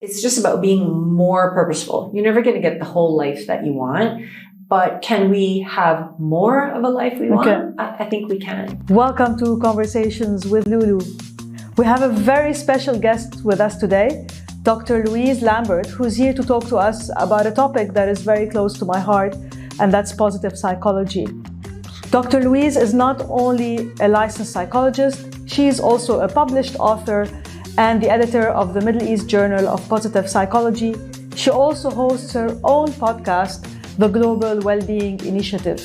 It's just about being more purposeful. You're never going to get the whole life that you want, but can we have more of a life we want? I think we can. Welcome to Conversations with Loulou. We have a very special guest with us today, Dr. Louise Lambert, who's here to talk to us about a topic that is very close to my heart, and that's positive psychology. Dr. Louise is not only a licensed psychologist, she is also a published author and the editor of the Middle East Journal of Positive Psychology. She also hosts her own podcast, the Global Wellbeing Initiative.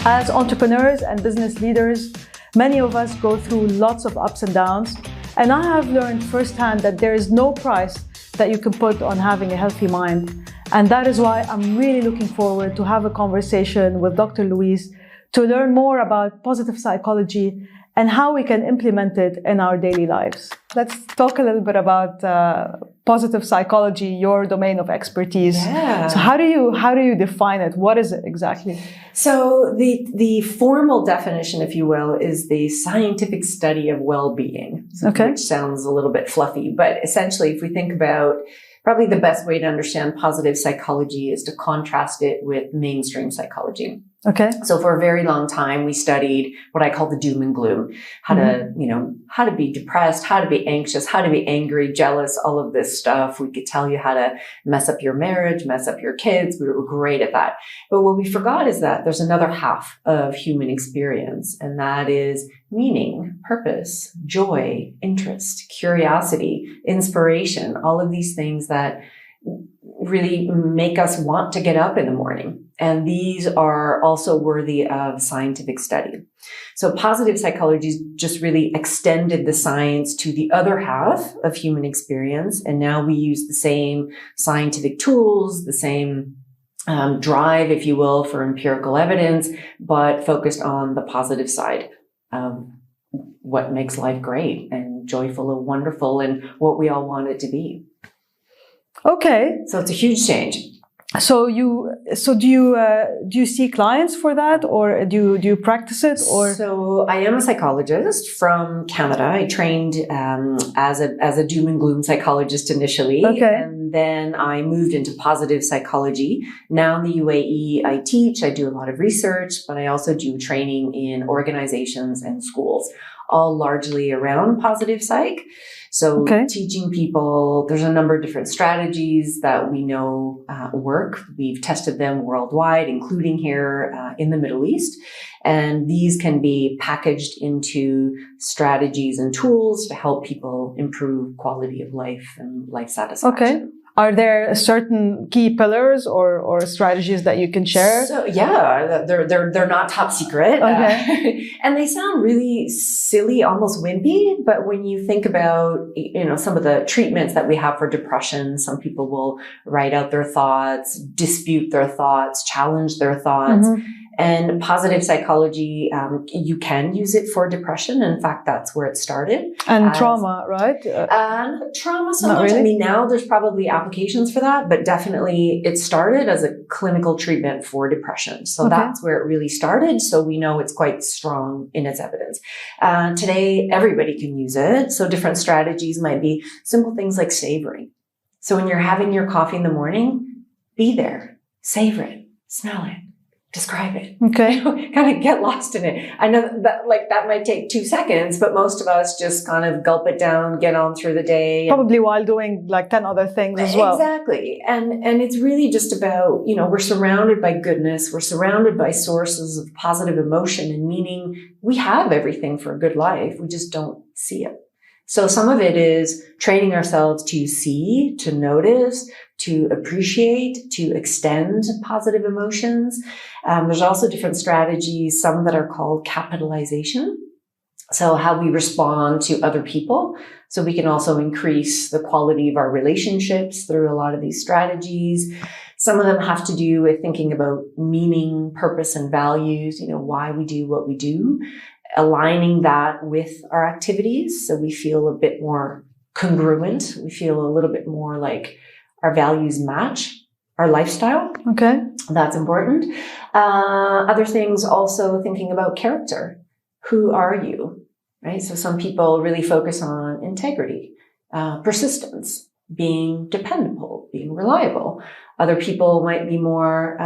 As entrepreneurs and business leaders, many of us go through lots of ups and downs, and I have learned firsthand that there is no price that you can put on having a healthy mind. And that is why I'm really looking forward to have a conversation with Dr. Louise to learn more about positive psychology and how we can implement it in our daily lives. Let's talk a little bit about positive psychology, your domain of expertise. Yeah. So how do you define it? What is it exactly? So the formal definition, if you will, is the scientific study of well-being, which sounds a little bit fluffy, but essentially if we think about probably the best way to understand positive psychology is to contrast it with mainstream psychology. Okay. So for a very long time, we studied what I call the doom and gloom, how to be depressed, how to be anxious, how to be angry, jealous, all of this stuff. We could tell you how to mess up your marriage, mess up your kids. We were great at that. But what we forgot is that there's another half of human experience, and that is meaning, purpose, joy, interest, curiosity, inspiration, all of these things that really make us want to get up in the morning. And these are also worthy of scientific study. So positive psychology just really extended the science to the other half of human experience. And now we use the same scientific tools, the same drive, if you will, for empirical evidence, but focused on the positive side of what makes life great and joyful and wonderful and what we all want it to be. Okay. So it's a huge change. So do you see clients for that, or do you practice it, or? So I am a psychologist from Canada. I trained as a doom and gloom psychologist initially, and then I moved into positive psychology. Now in the UAE, I teach. I do a lot of research, but I also do training in organizations and schools, all largely around positive psych. So teaching people, there's a number of different strategies that we know work. We've tested them worldwide, including here in the Middle East. And these can be packaged into strategies and tools to help people improve quality of life and life satisfaction. Okay. Are there certain key pillars or strategies that you can share? So yeah, they're not top secret. Okay. And they sound really silly, almost wimpy. But when you think about, some of the treatments that we have for depression, some people will write out their thoughts, dispute their thoughts, challenge their thoughts. Mm-hmm. And positive psychology, you can use it for depression. In fact, that's where it started. And trauma, right? Trauma, so much. Really? I mean, now there's probably applications for that, but definitely it started as a clinical treatment for depression. So that's where it really started. So we know it's quite strong in its evidence. Today, everybody can use it. So different strategies might be simple things like savoring. So when you're having your coffee in the morning, be there, savor it, smell it. Describe it. Okay. Kind of get lost in it. I know that might take 2 seconds, but most of us just kind of gulp it down, get on through the day. Probably while doing 10 other things as well. Exactly. And it's really just about, we're surrounded by goodness. We're surrounded by sources of positive emotion and meaning. We have everything for a good life. We just don't see it. So some of it is training ourselves to see, to notice, to appreciate, to extend positive emotions. There's also different strategies, some that are called capitalization. So how we respond to other people. So we can also increase the quality of our relationships through a lot of these strategies. Some of them have to do with thinking about meaning, purpose, and values, why we do what we do, aligning that with our activities. So we feel a bit more congruent. We feel a little bit more like our values match our lifestyle. Okay. That's important. Other things also thinking about character. Who are you? Right? So some people really focus on integrity, persistence, being dependable, being reliable. Other people might be more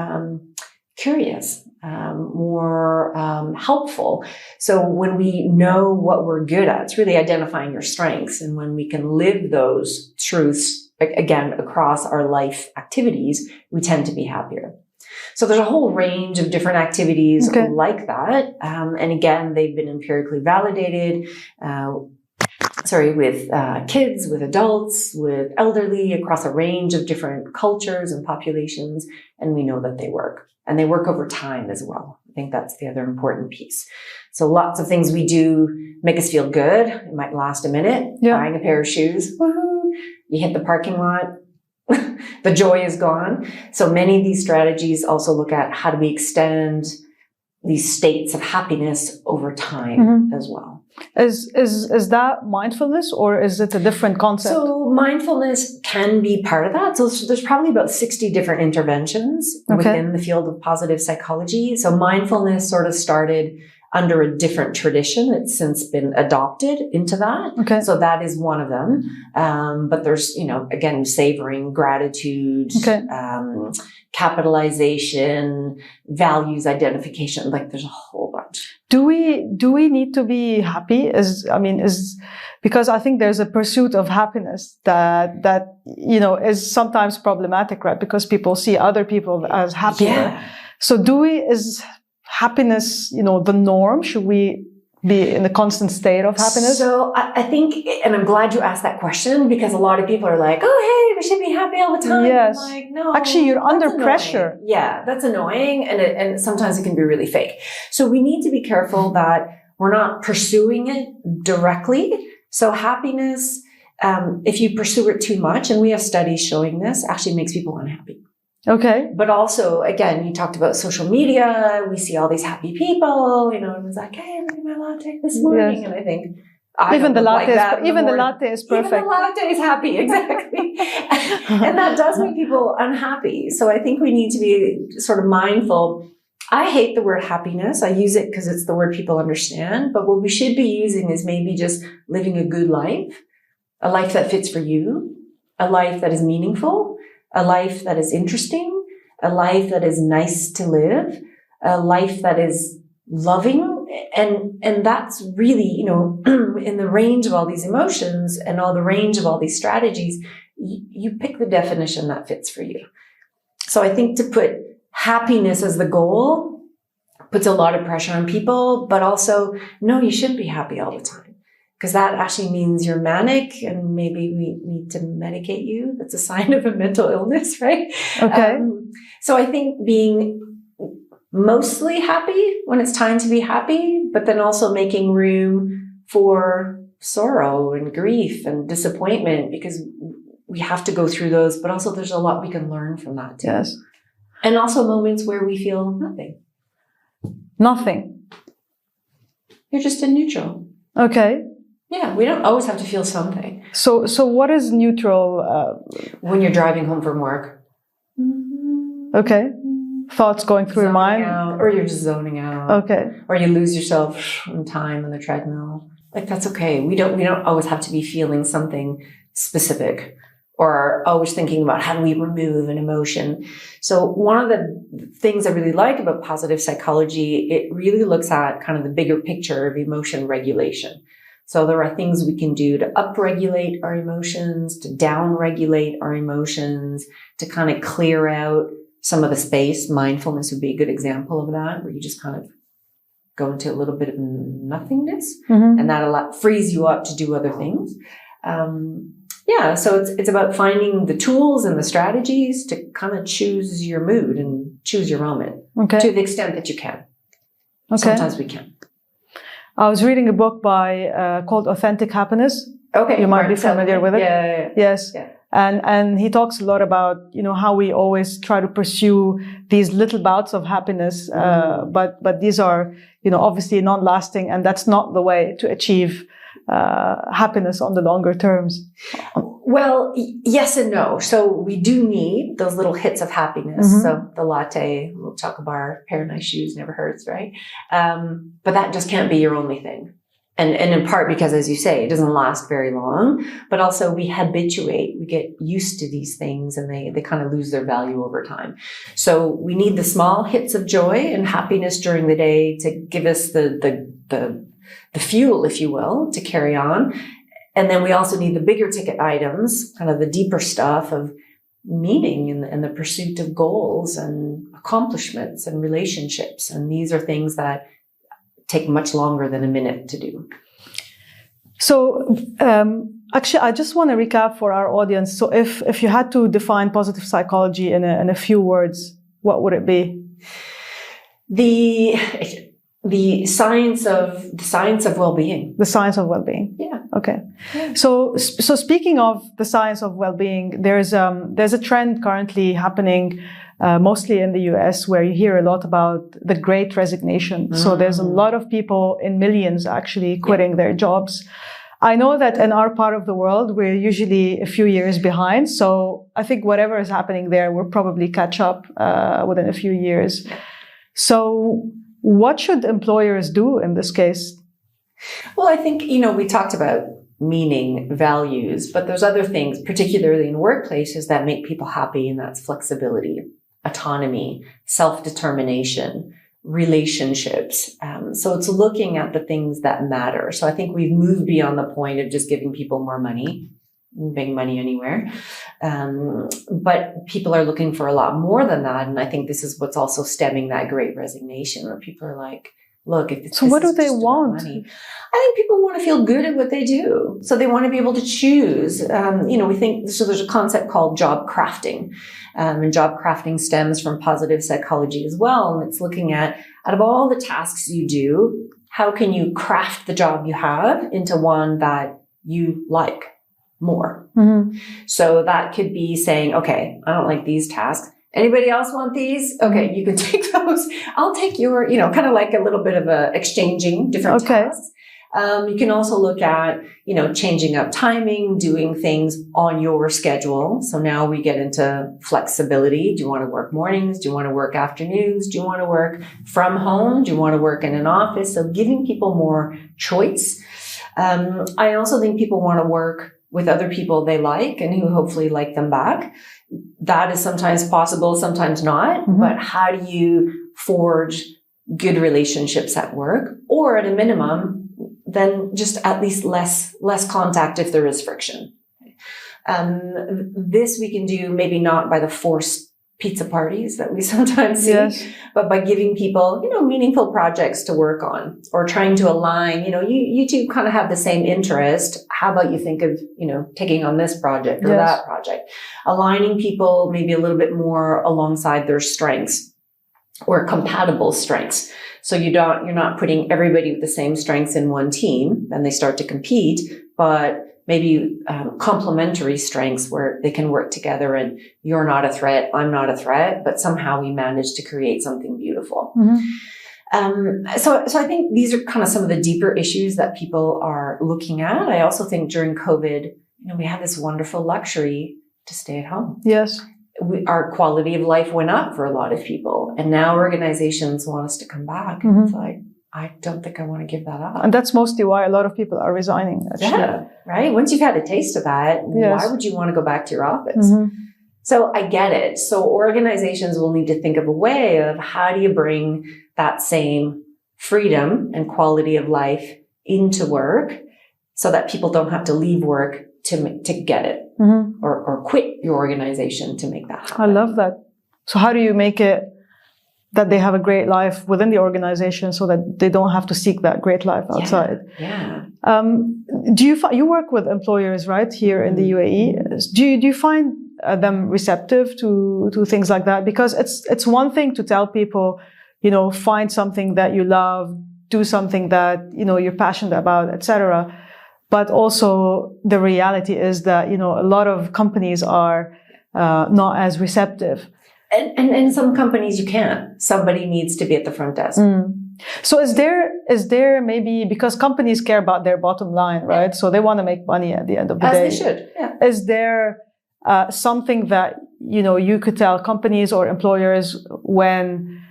curious, more helpful. So when we know what we're good at, it's really identifying your strengths. And when we can live those truths, again, across our life activities, we tend to be happier. So there's a whole range of different activities like that. And again, they've been empirically validated, with kids, with adults, with elderly, across a range of different cultures and populations. And we know that they work. And they work over time as well. I think that's the other important piece. So lots of things we do make us feel good. It might last a minute. Yeah. Buying a pair of shoes. Woohoo. You hit the parking lot. The joy is gone. So many of these strategies also look at how do we extend these states of happiness over time as well. Is that mindfulness, or is it a different concept? So mindfulness can be part of that. So there's probably about 60 different interventions within the field of positive psychology. So mindfulness sort of started under a different tradition. It's since been adopted into that. Okay. So that is one of them. But there's, again, savoring, gratitude, capitalization, values identification. Like there's a whole bunch. Do we need to be happy? Because I think there's a pursuit of happiness that is sometimes problematic, right? Because people see other people as happier. Yeah. So is happiness, the norm? Should we be in a constant state of happiness? So I think, and I'm glad you asked that question, because a lot of people are like, oh, hey, we should be happy all the time. Yes. I'm like, no. Actually, you're under pressure. Yeah, that's annoying. And sometimes it can be really fake. So we need to be careful that we're not pursuing it directly. So happiness, if you pursue it too much, and we have studies showing this, actually makes people unhappy. Okay. But also, again, you talked about social media. We see all these happy people, and it's like, hey, look at my latte this morning. Yes. And I think, even the latte is perfect. Even the latte is happy, exactly. And that does make people unhappy. So I think we need to be sort of mindful. I hate the word happiness. I use it because it's the word people understand. But what we should be using is maybe just living a good life, a life that fits for you, a life that is meaningful, a life that is interesting, a life that is nice to live, a life that is loving. And that's really, in the range of all these emotions and all the range of all these strategies, you pick the definition that fits for you. So I think to put happiness as the goal puts a lot of pressure on people, but also, no, you shouldn't be happy all the time. Because that actually means you're manic, and maybe we need to medicate you. That's a sign of a mental illness, right? Okay. So I think being mostly happy when it's time to be happy, but then also making room for sorrow and grief and disappointment, because we have to go through those, but also there's a lot we can learn from that too. Yes. And also moments where we feel nothing. Nothing. You're just in neutral. Okay. Yeah, we don't always have to feel something. So what is neutral? When you're driving home from work. Okay. Thoughts going through your mind? Out, or you're just zoning out. Okay. Or you lose yourself in time on the treadmill. Like, that's okay. We don't always have to be feeling something specific, or always thinking about how do we remove an emotion. So one of the things I really like about positive psychology, it really looks at kind of the bigger picture of emotion regulation. So there are things we can do to upregulate our emotions, to downregulate our emotions, to kind of clear out some of the space. Mindfulness would be a good example of that, where you just kind of go into a little bit of nothingness, and that frees you up to do other things. So it's about finding the tools and the strategies to kind of choose your mood and choose your moment to the extent that you can. Okay. Sometimes we can. I was reading a book called Authentic Happiness. Okay. You might be familiar with it. Yeah. Yes. Yeah. And he talks a lot about, how we always try to pursue these little bouts of happiness. But these are, obviously non-lasting, and that's not the way to achieve happiness on the longer terms. Well, yes and no. So we do need those little hits of happiness. Mm-hmm. So the latte, a little chocolate bar, pair of nice shoes never hurts, right? But that just can't be your only thing. And in part because, as you say, it doesn't last very long, but also we habituate, we get used to these things and they kind of lose their value over time. So we need the small hits of joy and happiness during the day to give us the fuel, if you will, to carry on. And then we also need the bigger ticket items, kind of the deeper stuff of meaning and the pursuit of goals and accomplishments and relationships. And these are things that take much longer than a minute to do. So actually, I just want to recap for our audience. So if you had to define positive psychology in a few words, what would it be? The science of well-being. The science of well-being. Yeah. Okay. Yeah. So speaking of the science of well-being, there's a trend currently happening, mostly in the US, where you hear a lot about the Great Resignation. Mm. So there's a lot of people, in millions actually, quitting their jobs. I know that in our part of the world, we're usually a few years behind. So I think whatever is happening there, we'll probably catch up within a few years. So what should employers do in this case? Well, I think, we talked about meaning, values, but there's other things, particularly in workplaces, that make people happy, and that's flexibility, autonomy, self-determination, relationships. So it's looking at the things that matter. So I think we've moved beyond the point of just giving people more money, bring money anywhere. But people are looking for a lot more than that. And I think this is what's also stemming that Great Resignation, where people are like, look, if it's, so what do they want? Money, I think people want to feel good at what they do. So they want to be able to choose. We think, so there's a concept called job crafting. And job crafting stems from positive psychology as well. And it's looking at, out of all the tasks you do, how can you craft the job you have into one that you like more? Mm-hmm. So that could be saying, okay, I don't like these tasks. Anybody else want these? Okay, you can take those. I'll take your, kind of like a little bit of exchanging different tasks. You can also look at, changing up timing, doing things on your schedule. So now we get into flexibility. Do you want to work mornings? Do you want to work afternoons? Do you want to work from home? Do you want to work in an office? So giving people more choice. I also think people want to work with other people they like and who hopefully like them back. That is sometimes possible, sometimes not. Mm-hmm. But how do you forge good relationships at work? Or at a minimum, then just at least less contact if there is friction. This we can do maybe not by the forced pizza parties that we sometimes see, yes, but by giving people, meaningful projects to work on, or trying to align, you two kind of have the same interest. How about you think of, taking on this project or yes, that project, aligning people maybe a little bit more alongside their strengths or compatible strengths. So you're not putting everybody with the same strengths in one team and they start to compete, but maybe complementary strengths where they can work together and you're not a threat, I'm not a threat, but somehow we manage to create something beautiful. Mm-hmm. So I think these are kind of some of the deeper issues that people are looking at. I also think during COVID, we had this wonderful luxury to stay at home. Yes. Our quality of life went up for a lot of people, and now organizations want us to come back. Mm-hmm. And it's like, I don't think I want to give that up. And that's mostly why a lot of people are resigning, actually. Yeah, right? Once you've had a taste of that, yes, why would you want to go back to your office? Mm-hmm. So I get it. So organizations will need to think of a way of how do you bring that same freedom and quality of life into work so that people don't have to leave work to get it, mm-hmm, or quit your organization to make that happen. I love that. So how do you make it that they have a great life within the organization so that they don't have to seek that great life outside? Yeah. Do you work with employers, right, here in the UAE? Do you find them receptive to things like that? Because it's one thing to tell people, find something that you love, do something that, you're passionate about, etc. But also the reality is that, a lot of companies are not as receptive. And in some companies you can't. Somebody needs to be at the front desk. Mm. So is there maybe, because companies care about their bottom line, right? So they want to make money at the end of the day. As they should, yeah. Is there something that, you could tell companies or employers when,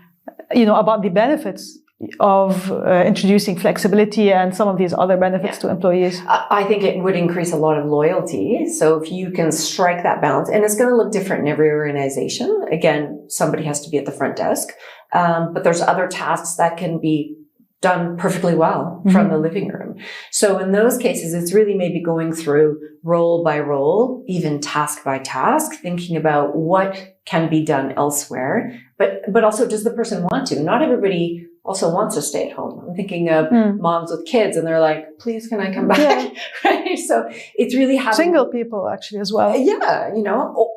about the benefits of introducing flexibility and some of these other benefits to employees? I think it would increase a lot of loyalty. So if you can strike that balance, and it's going to look different in every organization. Again, somebody has to be at the front desk. But there's other tasks that can be done perfectly well from the living room. So in those cases, it's really maybe going through role by role, even task by task, thinking about what can be done elsewhere. But also, does the person want to? Not everybody also wants to stay at home. I'm thinking of moms with kids, and they're like, please, can I come back? Yeah. Right? So it's really having single people actually as well. Yeah,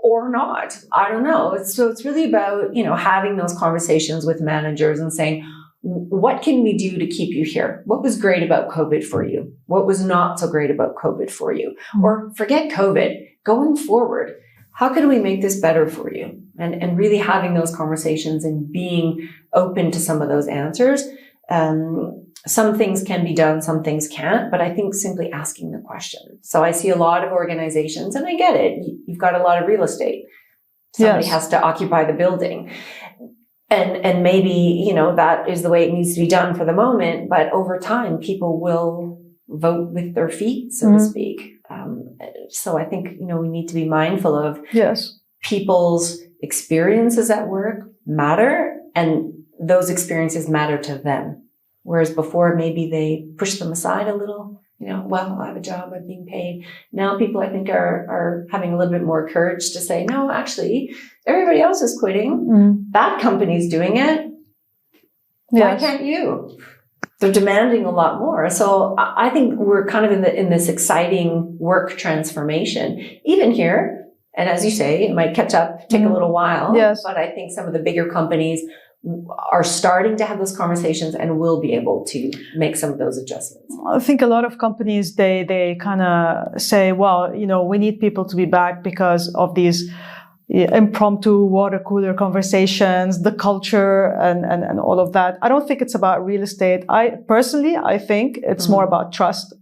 or not. I don't know. So it's really about, having those conversations with managers and saying, what can we do to keep you here? What was great about COVID for you? What was not so great about COVID for you? Or forget COVID, going forward, how can we make this better for you? And really having those conversations and being open to some of those answers. Some things can be done, some things can't, but I think simply asking the question. So I see a lot of organizations, and I get it. You've got a lot of real estate. Somebody has to occupy the building. And maybe, that is the way it needs to be done for the moment, but over time, people will vote with their feet, so to speak. So I think, we need to be mindful of people's experiences at work matter, and those experiences matter to them. Whereas before, maybe they push them aside a little, well, I have a job, I'm being paid. Now people, I think, are having a little bit more courage to say, no, actually, everybody else is quitting. That company's doing it. Why can't you? They're demanding a lot more. So I think we're kind of in this exciting work transformation, even here. And as you say, it might catch up, take a little while. But I think some of the bigger companies are starting to have those conversations and will be able to make some of those adjustments. I think a lot of companies, they kind of say, well, we need people to be back because of these impromptu water cooler conversations, the culture and all of that. I don't think it's about real estate. I think it's more about trust.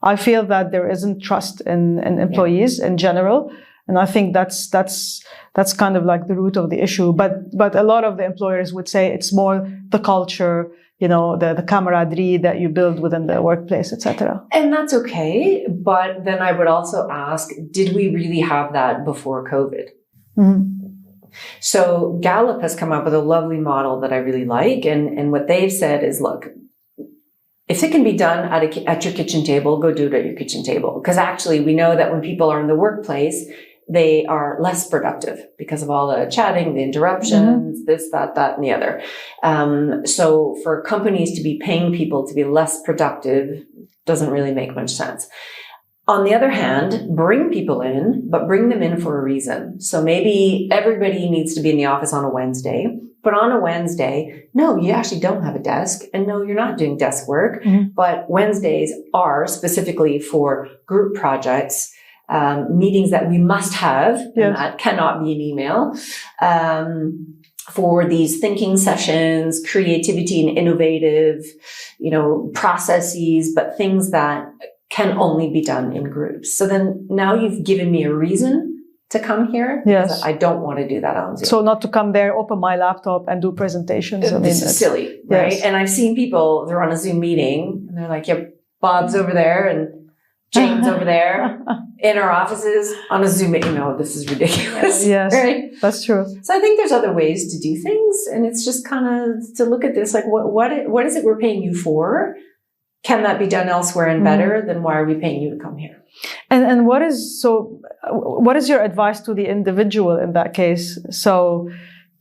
I feel that there isn't trust in employees in general. And I think that's kind of like the root of the issue. But a lot of the employers would say it's more the culture, the camaraderie that you build within the workplace, etc. And that's okay. But then I would also ask, did we really have that before COVID? So Gallup has come up with a lovely model that I really like. And what they've said is, look, if it can be done at your kitchen table, go do it at your kitchen table. Because actually we know that when people are in the workplace, they are less productive because of all the chatting, the interruptions, this, that, and the other. So for companies to be paying people to be less productive doesn't really make much sense. On the other hand, bring people in, but bring them in for a reason. So maybe everybody needs to be in the office on a Wednesday, but on a Wednesday, no, you actually don't have a desk, and no, you're not doing desk work, but Wednesdays are specifically for group projects, meetings that we must have, and that cannot be an email, for these thinking sessions, creativity and innovative, processes, but things that can only be done in groups. So then now you've given me a reason to come here. Yes. I don't want to do that on Zoom. So not to come there, open my laptop and do presentations. This is silly, right? Yes. And I've seen people, they're on a Zoom meeting and they're like, yeah, Bob's over there and Jane's over there in our offices on a Zoom meeting. This is ridiculous. Yes, right? That's true. So I think there's other ways to do things. And it's just kind of to look at this, like what is it we're paying you for? Can that be done elsewhere and better? Then why are we paying you to come here? And what is your advice to the individual in that case? So,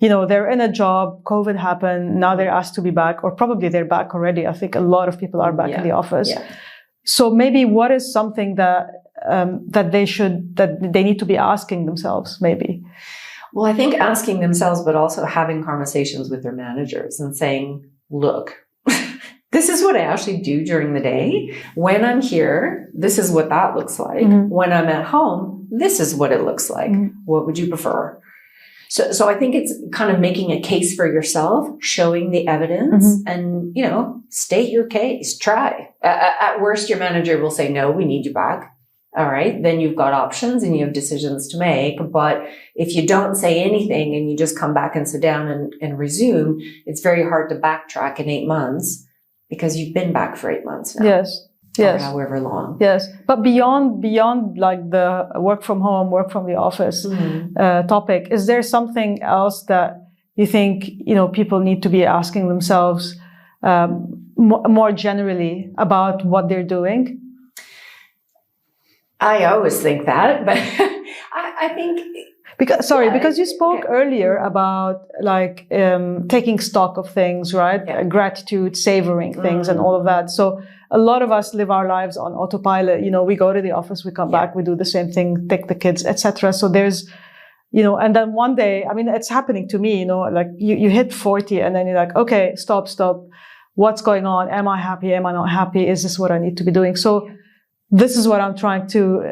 they're in a job, COVID happened, now they're asked to be back, or probably they're back already. I think a lot of people are back in the office. Yeah. So maybe what is something that they need to be asking themselves, maybe? Well, I think asking themselves, but also having conversations with their managers and saying, look, this is what I actually do during the day. When I'm here, this is what that looks like. When I'm at home, this is what it looks like. What would you prefer? So I think it's kind of making a case for yourself, showing the evidence and, state your case, try. At worst, your manager will say, no, we need you back. All right. Then you've got options and you have decisions to make. But if you don't say anything and you just come back and sit down and resume, it's very hard to backtrack in 8 months because you've been back for 8 months now. Yes. Or however long. Yes. But beyond like the work from home, work from the office topic, is there something else that you think, people need to be asking themselves more generally about what they're doing? I always think that, but I think... Because you spoke earlier about like taking stock of things, right? Yeah. Gratitude, savoring things and all of that. So a lot of us live our lives on autopilot. We go to the office, we come back, we do the same thing, take the kids, etc. So there's, and then one day, I mean, it's happening to me, like you hit 40 and then you're like, okay, stop. What's going on? Am I happy? Am I not happy? Is this what I need to be doing? So this is what I'm trying to,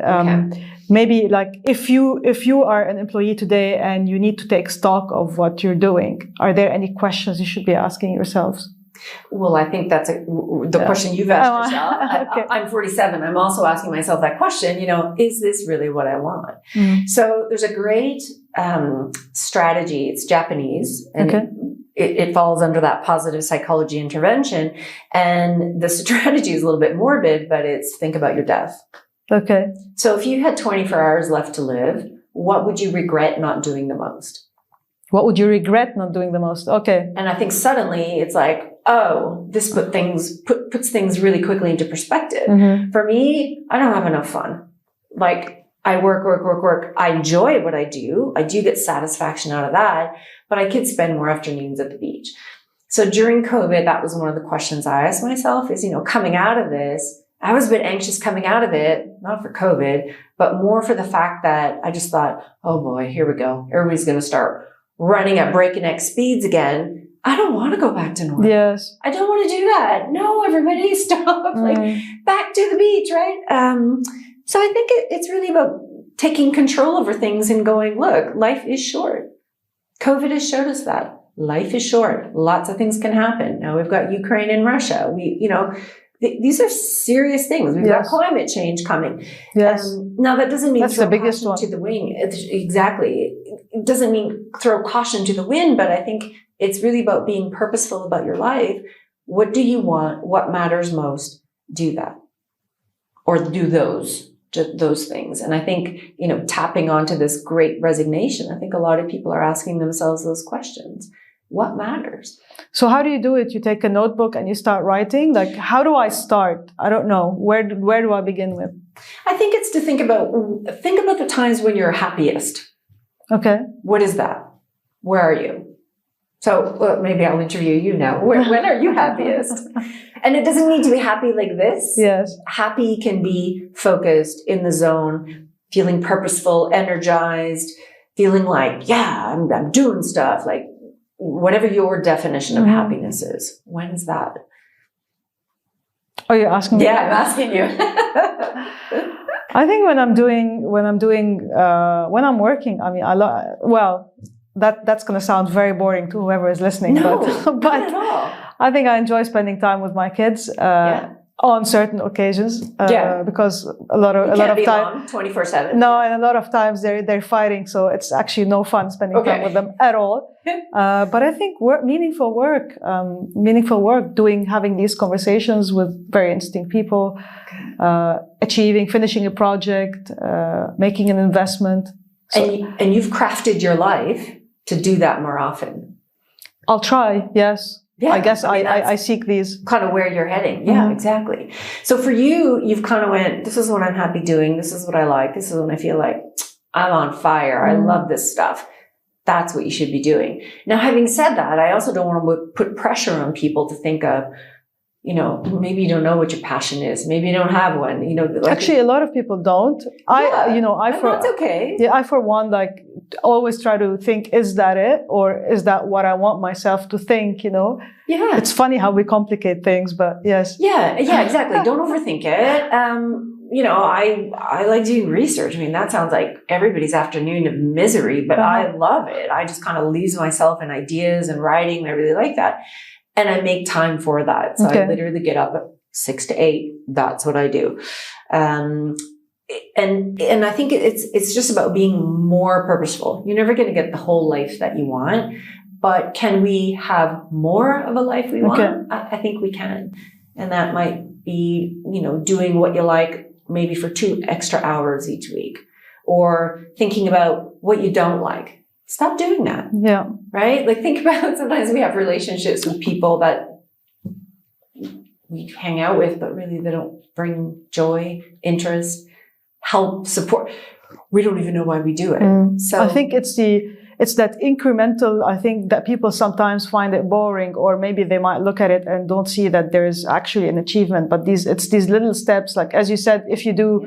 maybe like if you are an employee today and you need to take stock of what you're doing, are there any questions you should be asking yourselves? Well, I think that's the question you've asked yourself. Okay. I'm 47. I'm also asking myself that question, is this really what I want? So there's a great strategy. It's Japanese. And it falls under that positive psychology intervention. And the strategy is a little bit morbid, but it's think about your death. Okay. So if you had 24 hours left to live, what would you regret not doing the most? What would you regret not doing the most? Okay. And I think suddenly it's like, oh, this puts things really quickly into perspective. For me, I don't have enough fun. Like I work. I enjoy what I do. I do get satisfaction out of that, but I could spend more afternoons at the beach. So during COVID, that was one of the questions I asked myself is, coming out of this, I was a bit anxious coming out of it, not for COVID, but more for the fact that I just thought, oh boy, here we go. Everybody's going to start running at breakneck speeds again. I don't want to go back to normal. Yes. I don't want to do that. No, everybody stop. Like back to the beach, right? So I think it's really about taking control over things and going, look, life is short. COVID has showed us that. Life is short. Lots of things can happen. Now we've got Ukraine and Russia. These are serious things. We've got climate change coming. Yes. Now that doesn't mean that's throw the biggest caution to the wind. Exactly. It doesn't mean throw caution to the wind, but I think it's really about being purposeful about your life. What do you want? What matters most? Do that. Or do those things. And I think, tapping onto this great resignation, I think a lot of people are asking themselves those questions. What matters? So how do you do it? You take a notebook and you start writing? Like, how do I start? I don't know. Where do I begin with? I think it's to think about the times when you're happiest. Okay. What is that? Where are you? So maybe I'll interview you now. When are you happiest? And it doesn't need to be happy like this. Yes. Happy can be focused, in the zone, feeling purposeful, energized, feeling like, yeah, I'm doing stuff, like whatever your definition of happiness is. When is that? Oh, you're asking me? Yeah, I'm asking you. I think when I'm working, I mean, that's going to sound very boring to whoever is listening. No, but not at all. I think I enjoy spending time with my kids on certain occasions. Because a lot of time 24/7. No, and a lot of times they're fighting, so it's actually no fun spending time with them at all. But I think meaningful work, having these conversations with very interesting people, finishing a project, making an investment. So, and you've crafted your life to do that more often. I'll try, yes. Yeah, I guess I seek these. Kind of where you're heading. Yeah, exactly. So for you, you've kind of went, this is what I'm happy doing. This is what I like. This is when I feel like I'm on fire. I love this stuff. That's what you should be doing. Now, having said that, I also don't want to put pressure on people to think of, maybe you don't know what your passion is. Maybe you don't have one. Actually, a lot of people don't. That's okay. Yeah, I for one, always try to think, is that it? Or is that what I want myself to think, Yeah. It's funny how we complicate things, but yes. Yeah, exactly. Don't overthink it. I like doing research. I mean, that sounds like everybody's afternoon of misery, but I love it. I just kind of lose myself in ideas and writing. I really like that. And I make time for that. So I literally get up at 6 to 8. That's what I do. And I think it's just about being more purposeful. You're never going to get the whole life that you want, but can we have more of a life we want? I think we can. And that might be, doing what you like maybe for 2 extra hours each week, or thinking about what you don't like. Stop doing that. Yeah. Right? Like, think about, sometimes we have relationships with people that we hang out with, but really they don't bring joy, interest, help, support. We don't even know why we do it. So I think it's that incremental, I think that people sometimes find it boring, or maybe they might look at it and don't see that there is actually an achievement. But it's these little steps, like, as you said, if you do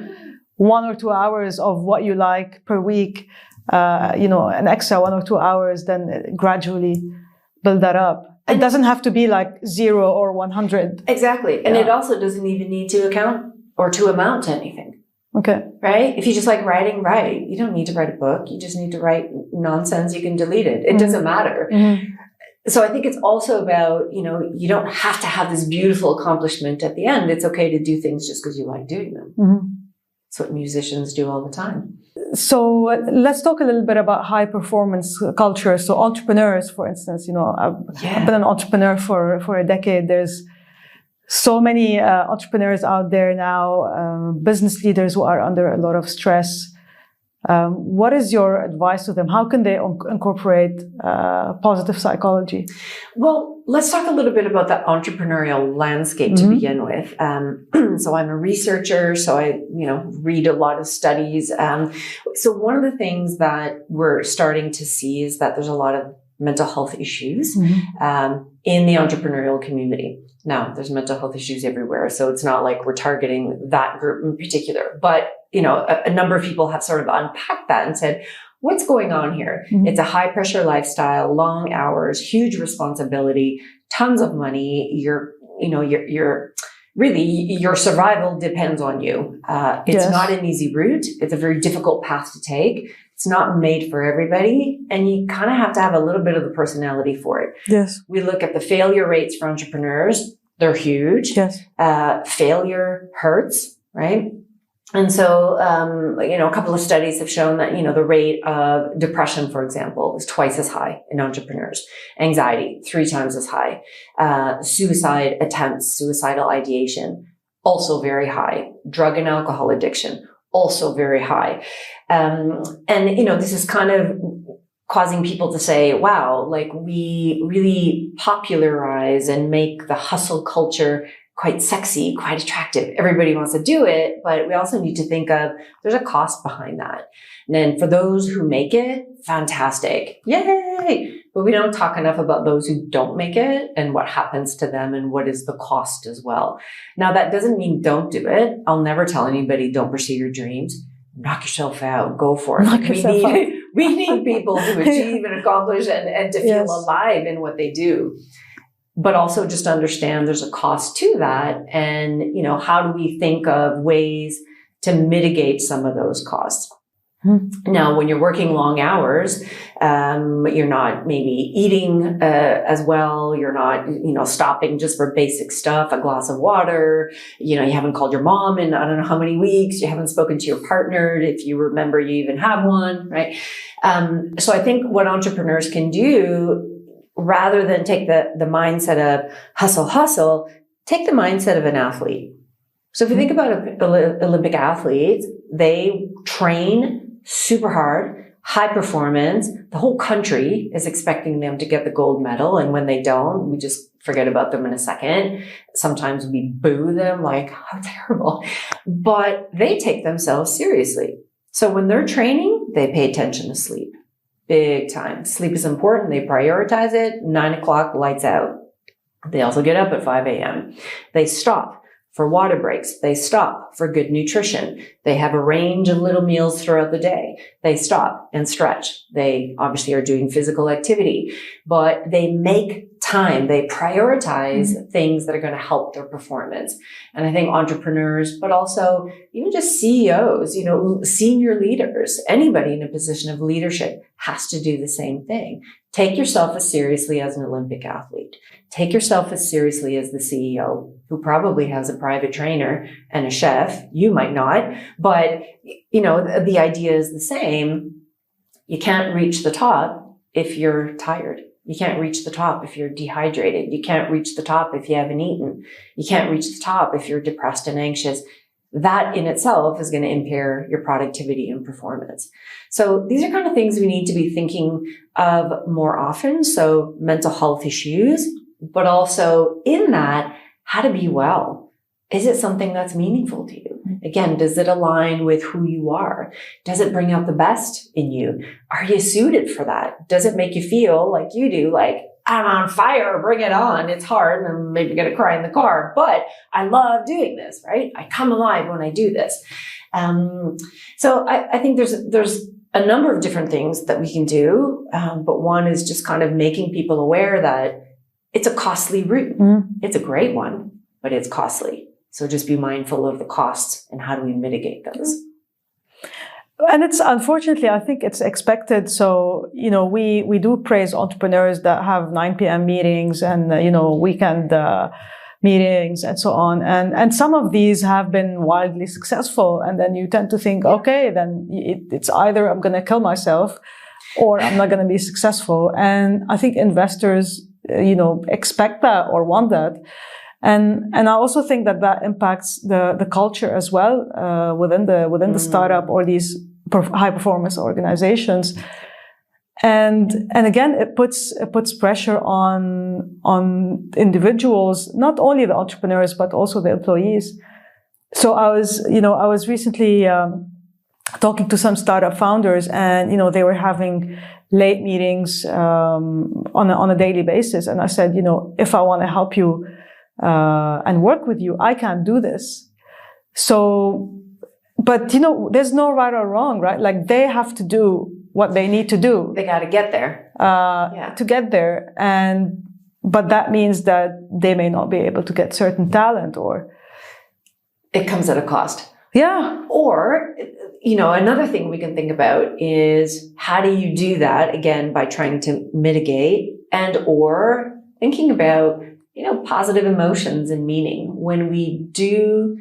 1 or 2 hours of what you like per week, an extra 1 or 2 hours, then gradually build that up. It doesn't have to be like 0 or 100. Exactly. And it also doesn't even need to amount to anything. Okay. Right? If you just like writing, write. You don't need to write a book. You just need to write nonsense. You can delete it. It doesn't matter. So I think it's also about, you don't have to have this beautiful accomplishment at the end. It's okay to do things just because you like doing them. That's what musicians do all the time. So let's talk a little bit about high performance culture. So entrepreneurs, for instance, I've been an entrepreneur for a decade. There's so many entrepreneurs out there now, business leaders who are under a lot of stress. What is your advice to them? How can they incorporate positive psychology? Well, let's talk a little bit about the entrepreneurial landscape to begin with. So I'm a researcher, so I, read a lot of studies. So one of the things that we're starting to see is that there's a lot of mental health issues in the entrepreneurial community. Now, there's mental health issues everywhere, so it's not like we're targeting that group in particular. But, a number of people have sort of unpacked that and said, what's going on here? It's a high pressure lifestyle, long hours, huge responsibility, tons of money. Your survival depends on you. It's not an easy route. It's a very difficult path to take. It's not made for everybody, and you kind of have to have a little bit of the personality for it. Yes. We look at the failure rates for entrepreneurs. They're huge. Yes. Failure hurts, right? And so, a couple of studies have shown that, the rate of depression, for example, is twice as high in entrepreneurs. Anxiety, 3 times as high. Suicide attempts, suicidal ideation, also very high. Drug and alcohol addiction, also very high. This is kind of causing people to say, wow, like, we really popularize and make the hustle culture quite sexy, quite attractive. Everybody wants to do it, but we also need to think of, there's a cost behind that. And then for those who make it, fantastic. Yay! But we don't talk enough about those who don't make it and what happens to them and what is the cost as well. Now, that doesn't mean don't do it. I'll never tell anybody, don't pursue your dreams. Knock yourself out. Go for it. We need people to achieve and accomplish and to feel alive in what they do. But also just understand there's a cost to that. And, how do we think of ways to mitigate some of those costs? Now, when you're working long hours, you're not maybe eating as well. You're not, stopping just for basic stuff, a glass of water. You haven't called your mom in I don't know how many weeks. You haven't spoken to your partner, if you remember you even have one, right? So I think what entrepreneurs can do, rather than take the mindset of hustle, take the mindset of an athlete. So if you think about Olympic athletes, they train super hard, high performance. The whole country is expecting them to get the gold medal. And when they don't, we just forget about them in a second. Sometimes we boo them like, how terrible. But they take themselves seriously. So when they're training, they pay attention to sleep. Big time. Sleep is important. They prioritize it. 9 o'clock, lights out. They also get up at 5 a.m. They stop for water breaks. They stop for good nutrition. They have a range of little meals throughout the day. They stop and stretch. They obviously are doing physical activity, but they make time. They prioritize things that are going to help their performance. And I think entrepreneurs, but also even just CEOs, senior leaders, anybody in a position of leadership has to do the same thing. Take yourself as seriously as an Olympic athlete. Take yourself as seriously as the CEO, who probably has a private trainer and a chef. You might not, but the idea is the same. You can't reach the top if you're tired. You can't reach the top if you're dehydrated. You can't reach the top if you haven't eaten. You can't reach the top if you're depressed and anxious. That in itself is going to impair your productivity and performance. So these are kind of things we need to be thinking of more often. So mental health issues, but also in that, how to be well. Is it something that's meaningful to you? Again, does it align with who you are? Does it bring out the best in you? Are you suited for that? Does it make you feel like you do, like, I'm on fire, bring it on. It's hard and I'm maybe going to cry in the car, but I love doing this, right? I come alive when I do this. So I think there's a number of different things that we can do. But one is just kind of making people aware that it's a costly route. It's a great one, but it's costly. So just be mindful of the costs and how do we mitigate those. And it's unfortunately, I think it's expected. So, we do praise entrepreneurs that have 9 p.m. meetings and, weekend meetings and so on. And some of these have been wildly successful. And then you tend to think, okay, then it's either I'm going to kill myself or I'm not going to be successful. And I think investors, expect that or want that. And I also think that impacts the culture as well, within the startup or these high performance organizations. And again, it puts pressure on individuals, not only the entrepreneurs, but also the employees. So I was recently, talking to some startup founders and, they were having late meetings, on a daily basis. And I said, if I want to help you, and work with you, I can't do this. So, but there's no right or wrong, right? Like they have to do what they need to do. They got to get there. To get there. But that means that they may not be able to get certain talent or. It comes at a cost. Yeah. Or, another thing we can think about is how do you do that again by trying to mitigate and or thinking about positive emotions and meaning. When we do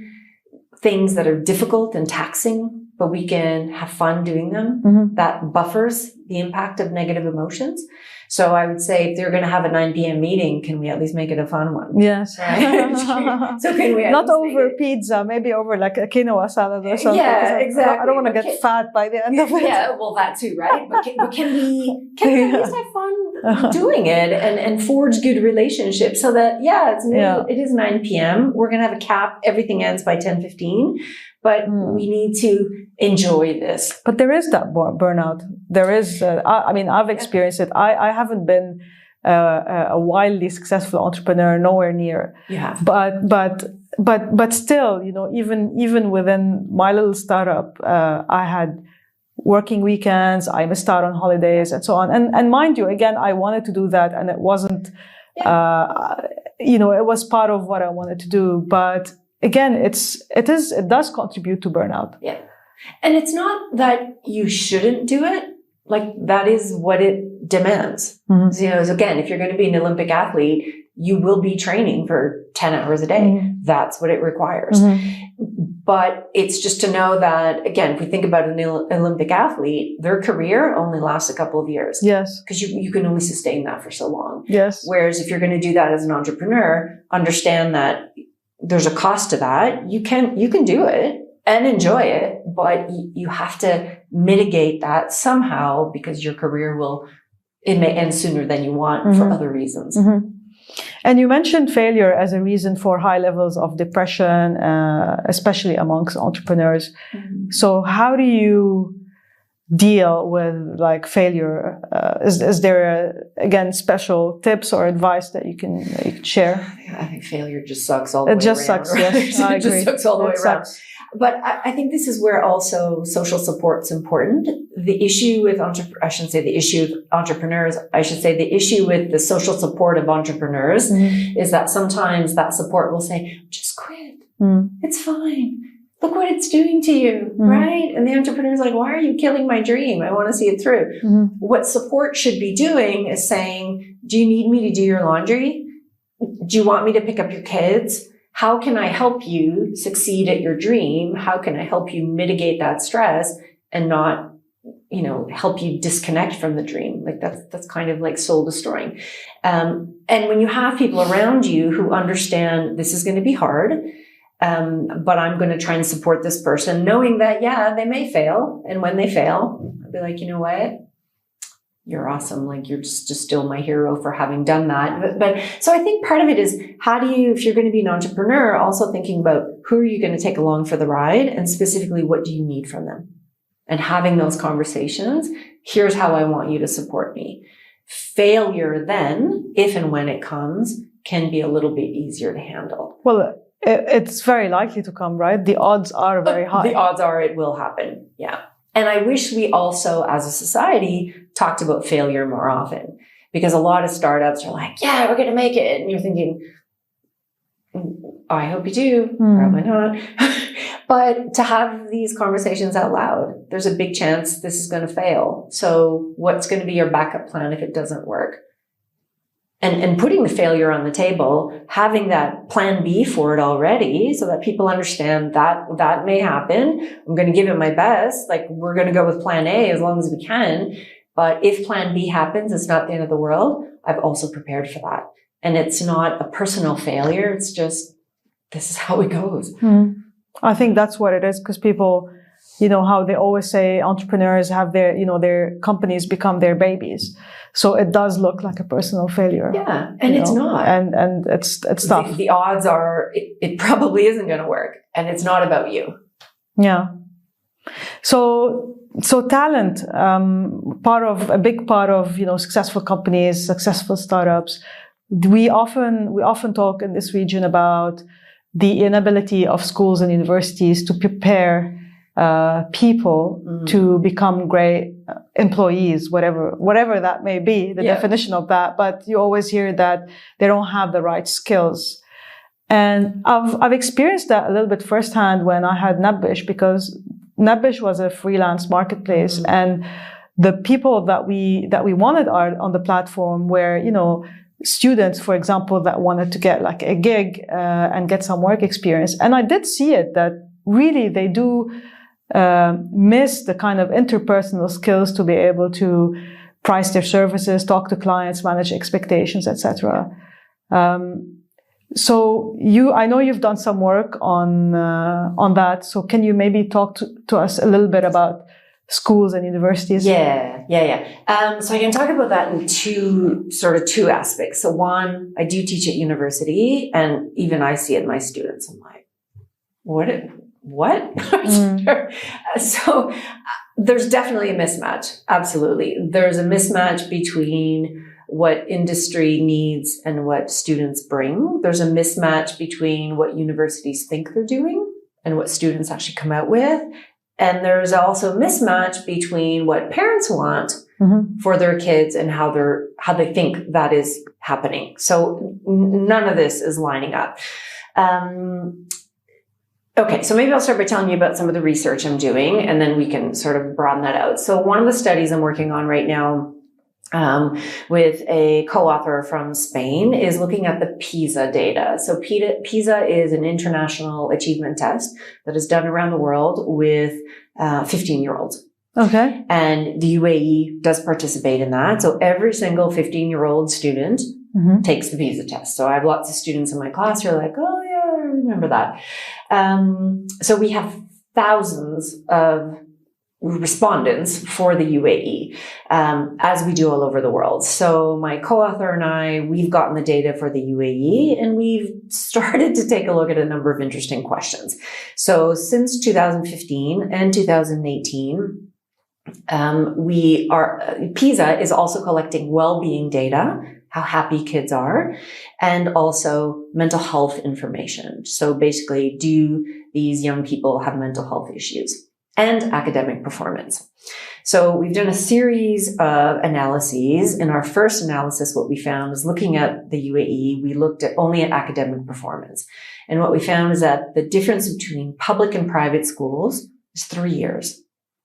things that are difficult and taxing, but we can have fun doing them, that buffers the impact of negative emotions. So I would say if they're going to have a 9 p.m. meeting, can we at least make it a fun one? Yes. Right? So can we not over pizza, maybe over like a quinoa salad or something. Yeah, exactly. I don't want to get fat by the end of it. Yeah, well, that too, right? But can we at least have fun doing it and forge good relationships so that, it is 9 p.m. We're going to have a cap. Everything ends by 10:15. But we need to enjoy this. But there is that burnout. There is, I've experienced it. I haven't been a wildly successful entrepreneur, nowhere near. You have. But still, even within my little startup, I had working weekends, I missed out on holidays and so on. And mind you, again, I wanted to do that and it wasn't, it was part of what I wanted to do. But again, it does contribute to burnout. Yeah. And it's not that you shouldn't do it. Like that is what it demands. So again, if you're going to be an Olympic athlete, you will be training for 10 hours a day. That's what it requires. But it's just to know that, again, if we think about an Olympic athlete, their career only lasts a couple of years. Yes. Because you can only sustain that for so long. Yes. Whereas if you're going to do that as an entrepreneur, understand that there's a cost to that. You can do it and enjoy it, but you have to mitigate that somehow because your career it may end sooner than you want for other reasons. And you mentioned failure as a reason for high levels of depression, especially amongst entrepreneurs. So how do you deal with like failure? Is there again special tips or advice that you can share? I think failure just sucks all the way around. It just sucks. Yes, I agree. It just sucks all the way around. But I think this is where also social support's important. The issue with I shouldn't say the issue with entrepreneurs, I should say the issue with the social support of entrepreneurs is that sometimes that support will say, just quit. It's fine. Look what it's doing to you, right? And the entrepreneur's like, why are you killing my dream? I want to see it through. What support should be doing is saying, do you need me to do your laundry? Do you want me to pick up your kids? How can I help you succeed at your dream? How can I help you mitigate that stress and not, help you disconnect from the dream? Like that's kind of like soul destroying. And when you have people around you who understand this is going to be hard, but I'm going to try and support this person, knowing that, yeah, they may fail. And when they fail, I'll be like, you know what? You're awesome. Like you're just still my hero for having done that. But so I think part of it is how do you, if you're going to be an entrepreneur, also thinking about who are you going to take along for the ride and specifically what do you need from them? And having those conversations, here's how I want you to support me. Failure then, if and when it comes, can be a little bit easier to handle. Well, it's very likely to come, right? The odds are very high. The odds are it will happen. Yeah. And I wish we also, as a society, talked about failure more often, because a lot of startups are like, yeah, we're going to make it. And you're thinking, I hope you do. Probably not. But to have these conversations out loud, there's a big chance this is going to fail. So what's going to be your backup plan if it doesn't work? And putting the failure on the table, having that plan B for it already so that people understand that that may happen. I'm going to give it my best. Like we're going to go with plan A as long as we can. But if plan B happens, it's not the end of the world. I've also prepared for that. And it's not a personal failure. It's just, this is how it goes. I think that's what it is, because people, how they always say entrepreneurs have their, their companies become their babies. So it does look like a personal failure. Yeah. And it's not. And it's tough. The odds are it probably isn't going to work. And it's not about you. Yeah. So talent, a big part of, successful companies, successful startups. We often talk in this region about the inability of schools and universities to prepare people to become great employees, whatever that may be, the definition of that. But you always hear that they don't have the right skills. And I've experienced that a little bit firsthand when I had Nabish, because Nabish was a freelance marketplace, and the people that we wanted on the platform were, students, for example, that wanted to get like a gig and get some work experience. And I did see it that really they do miss the kind of interpersonal skills to be able to price their services, talk to clients, manage expectations, etc. So I know you've done some work on that. So can you maybe talk to us a little bit about schools and universities? Yeah. So I can talk about that in two aspects. So one, I do teach at university, and even I see it in my students. I'm like, what? So there's definitely a mismatch. Absolutely. There's a mismatch between what industry needs and what students bring. There's a mismatch between what universities think they're doing and what students actually come out with. And there's also a mismatch between what parents want for their kids and how they think that is happening. So none of this is lining up. Okay, so maybe I'll start by telling you about some of the research I'm doing, and then we can sort of broaden that out. So one of the studies I'm working on right now with a co-author from Spain is looking at the PISA data. So PISA is an international achievement test that is done around the world with 15-year-olds. Okay. And the UAE does participate in that. So every single 15-year-old student takes the PISA test. So I have lots of students in my class who are like, oh yeah, I remember that. So we have thousands of respondents for the UAE, as we do all over the world. So my co-author and I, we've gotten the data for the UAE, and we've started to take a look at a number of interesting questions. So since 2015 and 2018, PISA is also collecting well-being data, how happy kids are, and also mental health information. So basically, do these young people have mental health issues? And academic performance. So we've done a series of analyses. In our first analysis, what we found was looking at the UAE, we looked at only at academic performance. And what we found is that the difference between public and private schools is 3 years.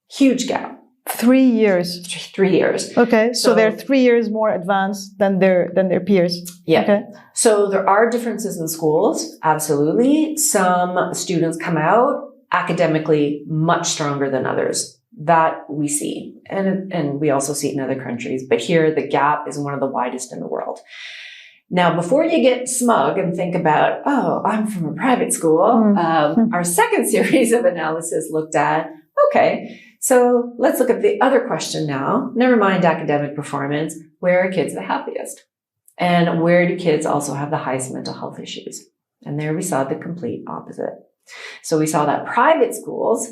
Huge gap. 3 years. 3 years. Okay, so they're 3 years more advanced than their peers. Yeah. Okay. So there are differences in schools, absolutely. Some students come out academically much stronger than others. That we see. And we also see it in other countries. But here, the gap is one of the widest in the world. Now, before you get smug and think about, oh, I'm from a private school, our second series of analysis looked at, okay, so let's look at the other question now. Never mind academic performance. Where are kids the happiest? And where do kids also have the highest mental health issues? And there we saw the complete opposite. So we saw that private schools,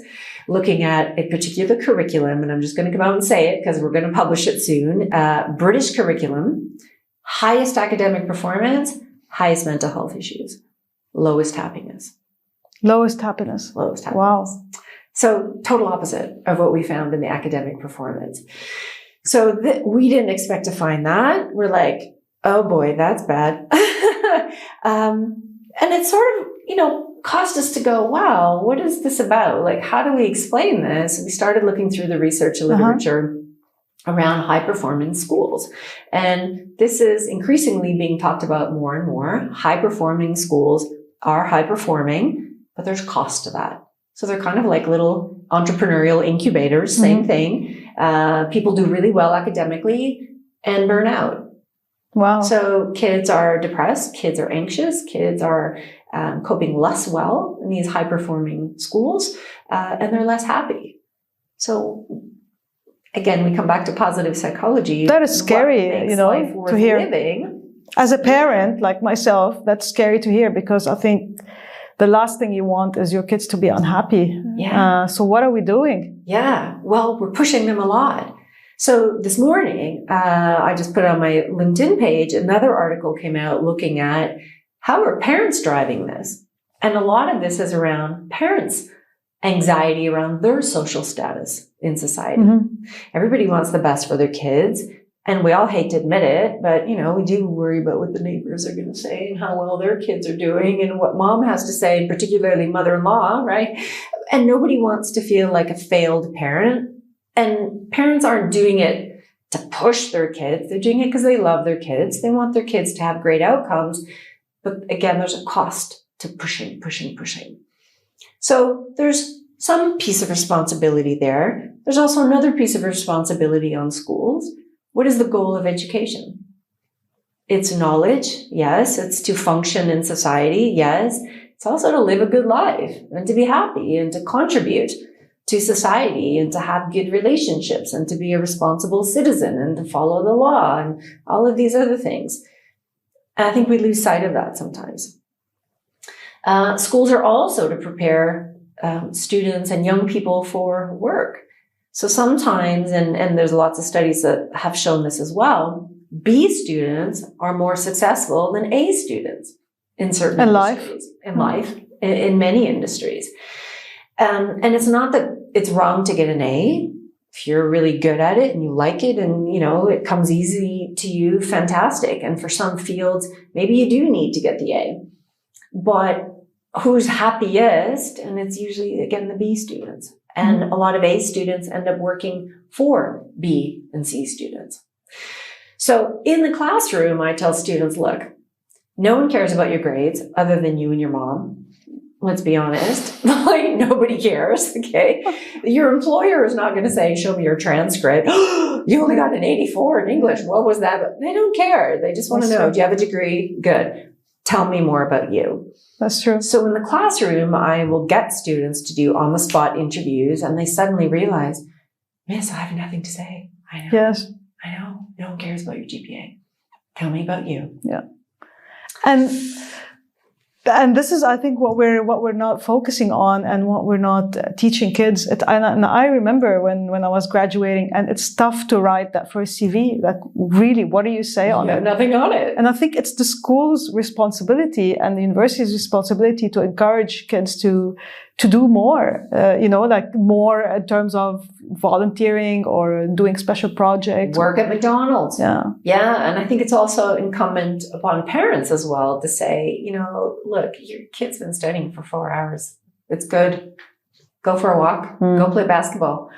looking at a particular curriculum, and I'm just going to come out and say it because we're going to publish it soon, British curriculum, highest academic performance, highest mental health issues, lowest happiness. Lowest happiness. Lowest happiness. Wow. So total opposite of what we found in the academic performance. So we didn't expect to find that. We're like, oh boy, that's bad. And it's sort of, caused us to go, wow, what is this about? Like, how do we explain this? We started looking through the research and literature around high performance schools. And this is increasingly being talked about more and more. High performing schools are high performing, but there's cost to that. So they're kind of like little entrepreneurial incubators, same thing. People do really well academically and burn out. Wow. So kids are depressed, kids are anxious, kids are coping less well in these high-performing schools, and they're less happy. So again, we come back to positive psychology. That is scary, to hear. Living. As a parent like myself, that's scary to hear because I think the last thing you want is your kids to be unhappy. Yeah. So what are we doing? Yeah. Well, we're pushing them a lot. So this morning, I just put on my LinkedIn page, another article came out looking at how are parents driving this? And a lot of this is around parents' anxiety around their social status in society. Everybody wants the best for their kids. And we all hate to admit it, but, we do worry about what the neighbors are going to say and how well their kids are doing and what mom has to say, and particularly mother-in-law, right? And nobody wants to feel like a failed parent. And parents aren't doing it to push their kids. They're doing it because they love their kids. They want their kids to have great outcomes. But again, there's a cost to pushing. So there's some piece of responsibility there. There's also another piece of responsibility on schools. What is the goal of education? It's knowledge. Yes. It's to function in society. Yes. It's also to live a good life and to be happy and to contribute to society and to have good relationships and to be a responsible citizen and to follow the law and all of these other things. And I think we lose sight of that sometimes. Schools are also to prepare students and young people for work. So sometimes, and there's lots of studies that have shown this as well, B students are more successful than A students in certain industries. In life, in many industries. And it's not that it's wrong to get an A. If you're really good at it and you like it and, it comes easy to you, fantastic. And for some fields, maybe you do need to get the A. But who's happiest? And it's usually, again, the B students. And a lot of A students end up working for B and C students. So in the classroom, I tell students, look, no one cares about your grades other than you and your mom. Let's be honest, like nobody cares, okay? Your employer is not going to say, show me your transcript. You only got an 84 in English. What was that? They don't care. They just want to know, do you have a degree? Good. Tell me more about you. That's true. So in the classroom, I will get students to do on-the-spot interviews, and they suddenly realize, Miss, I have nothing to say. I know. Yes. I know. No one cares about your GPA. Tell me about you. Yeah. And And this is, I think, what we're not focusing on and what we're not teaching kids. And I remember when I was graduating, and it's tough to write that first CV. Like, really, what do you say on it? Nothing on it. And I think it's the school's responsibility and the university's responsibility to encourage kids to do more, like more in terms of volunteering or doing special projects. Work at McDonald's. Yeah. Yeah. And I think it's also incumbent upon parents as well to say, look, your kid's been studying for 4 hours. It's good. Go for a walk. Go play basketball.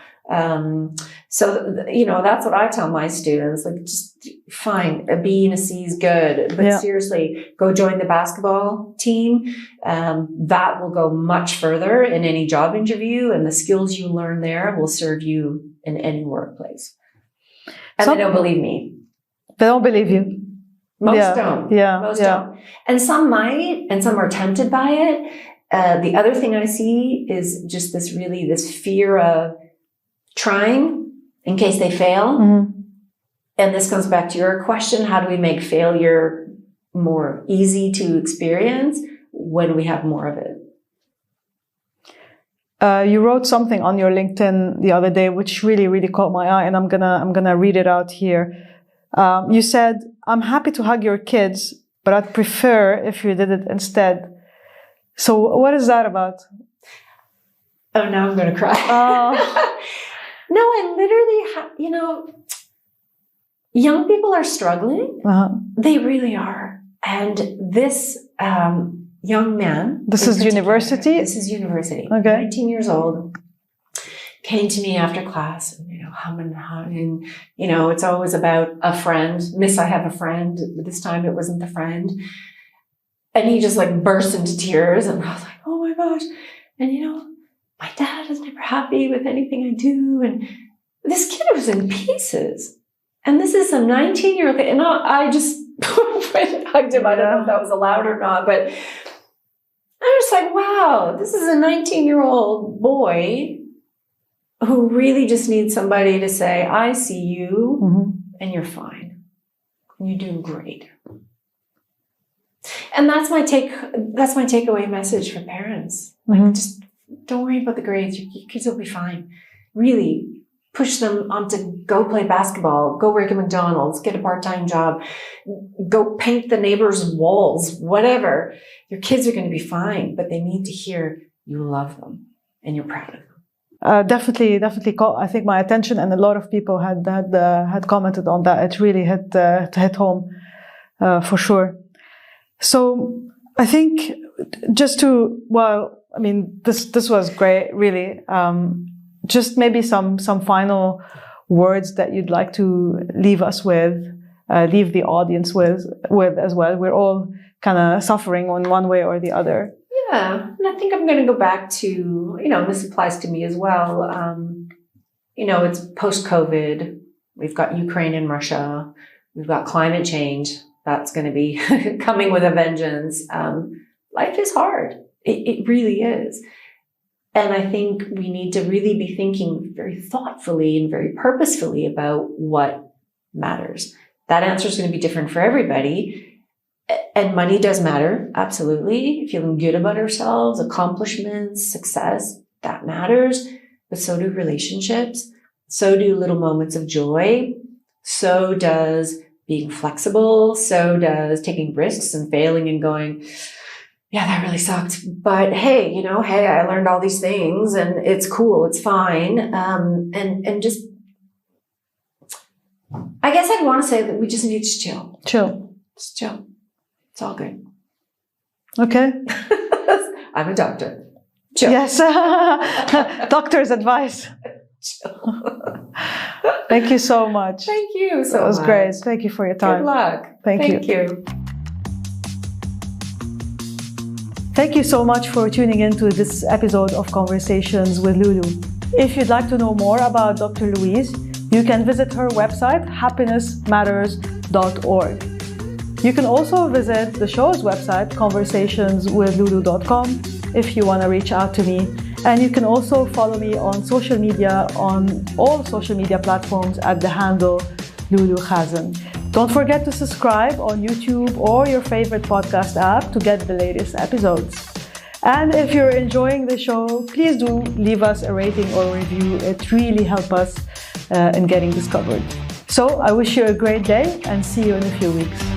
So, that's what I tell my students, like, just fine, a B and a C is good, but seriously, go join the basketball team. That will go much further in any job interview, and the skills you learn there will serve you in any workplace. And they don't believe me. They don't believe you. Most don't. Yeah. Most don't. And some might, and some are tempted by it. The other thing I see is just this fear of trying in case they fail. Mm-hmm. And this comes back to your question. How do we make failure more easy to experience when we have more of it? You wrote something on your LinkedIn the other day, which really, really caught my eye, and I'm gonna read it out here. You said, "I'm happy to hug your kids, but I'd prefer if you did it instead." So what is that about? Oh, now I'm going to cry. No, I literally, young people are struggling. Uh-huh. They really are. And this young man. This is university? This is university. Okay. 19 years old. Came to me after class, and, humming, it's always about a friend. Miss, I have a friend. This time it wasn't the friend. And he just burst into tears, and I was like, oh my gosh. And my dad is never happy with anything I do. And this kid was in pieces. And this is a 19-year-old kid. And I just went and hugged him. I don't know if that was allowed or not, but I was like, wow, this is a 19-year-old boy who really just needs somebody to say, I see you, mm-hmm. and you're fine. And you're doing great. And that's my takeaway message for parents. Mm-hmm. Just don't worry about the grades. Your kids will be fine. Really push them on to go play basketball, go work at McDonald's, get a part-time job, go paint the neighbor's walls, whatever. Your kids are going to be fine, but they need to hear you love them and you're proud of them. Definitely caught, I think, my attention, and a lot of people had commented on that. It really hit home, for sure. So I think this was great, really. Just maybe some final words that you'd like to leave us with, leave the audience with as well. We're all kind of suffering in one way or the other. Yeah, and I think I'm going to go back to, this applies to me as well. It's post-COVID. We've got Ukraine and Russia. We've got climate change. That's going to be coming with a vengeance. Life is hard. It really is. And I think we need to really be thinking very thoughtfully and very purposefully about what matters. That answer is going to be different for everybody. And money does matter, absolutely. Feeling good about ourselves, accomplishments, success, that matters. But so do relationships. So do little moments of joy. So does being flexible. So does taking risks and failing and going, yeah, that really sucked. But hey, I learned all these things and it's cool. It's fine. And just, I guess I'd want to say that we just need to chill. Just chill. It's all good. Okay. I'm a doctor. Chill. Yes. Doctor's advice. Chill. Thank you so much. Thank you so much. That was great. Thank you for your time. Good luck. Thank you. Thank you so much for tuning in to this episode of Conversations with Loulou. If you'd like to know more about Dr. Louise, you can visit her website, happinessmatters.org. You can also visit the show's website, conversationswithloulou.com, if you want to reach out to me. And you can also follow me on social media, on all social media platforms at the handle Loulou Khazen. Don't forget to subscribe on YouTube or your favorite podcast app to get the latest episodes. And if you're enjoying the show, please do leave us a rating or review. It really helps us in getting discovered. So I wish you a great day and see you in a few weeks.